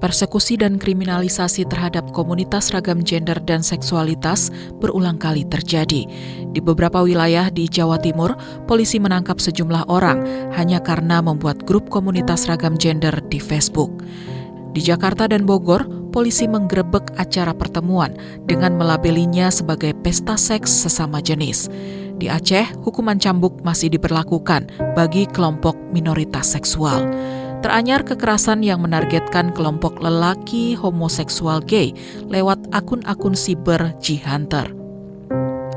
Persekusi dan kriminalisasi terhadap komunitas ragam gender dan seksualitas berulang kali terjadi. Di beberapa wilayah di Jawa Timur, polisi menangkap sejumlah orang hanya karena membuat grup komunitas ragam gender di Facebook. Di Jakarta dan Bogor, polisi menggerebek acara pertemuan dengan melabelinya sebagai pesta seks sesama jenis. Di Aceh, hukuman cambuk masih diberlakukan bagi kelompok minoritas seksual. Teranyar kekerasan yang menargetkan kelompok lelaki homoseksual gay lewat akun-akun siber G-Hunter.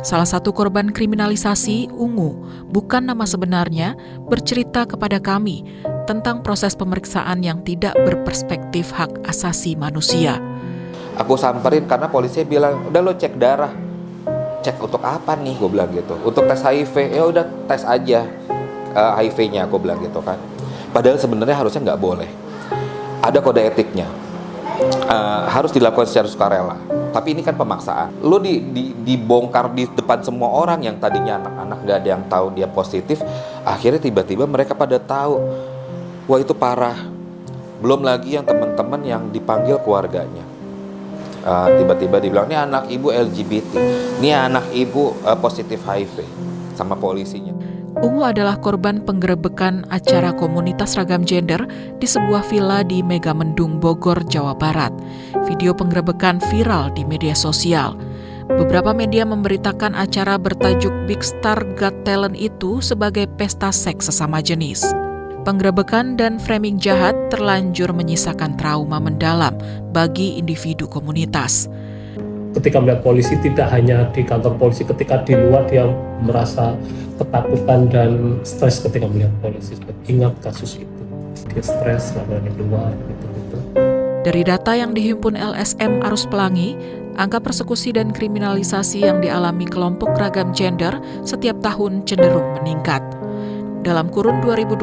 Salah satu korban kriminalisasi, Ungu, bukan nama sebenarnya, bercerita kepada kami tentang proses pemeriksaan yang tidak berperspektif hak asasi manusia. Aku samperin karena polisi bilang, udah lo cek darah. Cek untuk apa nih, gue bilang gitu. Untuk tes HIV, ya udah tes aja HIV-nya, aku bilang gitu kan. Padahal sebenarnya harusnya nggak boleh. Ada kode etiknya. Harus dilakukan secara sukarela. Tapi ini kan pemaksaan. Lu dibongkar di depan semua orang yang tadinya anak-anak nggak ada yang tahu dia positif. Akhirnya tiba-tiba mereka pada tahu. Wah, itu parah. Belum lagi yang teman-teman yang dipanggil keluarganya. Tiba-tiba dibilang, ini anak ibu LGBT. Ini anak ibu positif HIV. Sama polisinya. Ungu adalah korban penggerebekan acara komunitas ragam gender di sebuah villa di Megamendung, Bogor, Jawa Barat. Video penggerebekan viral di media sosial. Beberapa media memberitakan acara bertajuk Big Star Got Talent itu sebagai pesta seks sesama jenis. Penggerebekan dan framing jahat terlanjur menyisakan trauma mendalam bagi individu komunitas. Ketika melihat polisi, tidak hanya di kantor polisi, ketika di luar dia merasa ketakutan dan stres ketika melihat polisi. Ingat kasus itu, dia stres karena di luar gitu. Dari data yang dihimpun LSM Arus Pelangi, angka persekusi dan kriminalisasi yang dialami kelompok ragam gender setiap tahun cenderung meningkat. Dalam kurun 2021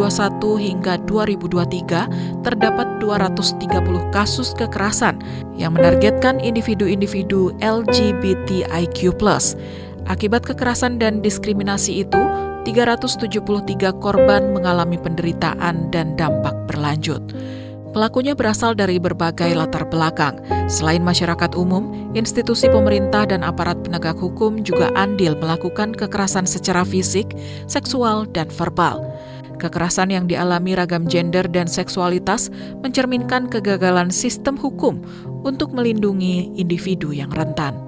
hingga 2023, terdapat 230 kasus kekerasan yang menargetkan individu-individu LGBTIQ+. Akibat kekerasan dan diskriminasi itu, 373 korban mengalami penderitaan dan dampak berlanjut. Pelakunya berasal dari berbagai latar belakang. Selain masyarakat umum, institusi pemerintah dan aparat penegak hukum juga andil melakukan kekerasan secara fisik, seksual, dan verbal. Kekerasan yang dialami ragam gender dan seksualitas mencerminkan kegagalan sistem hukum untuk melindungi individu yang rentan.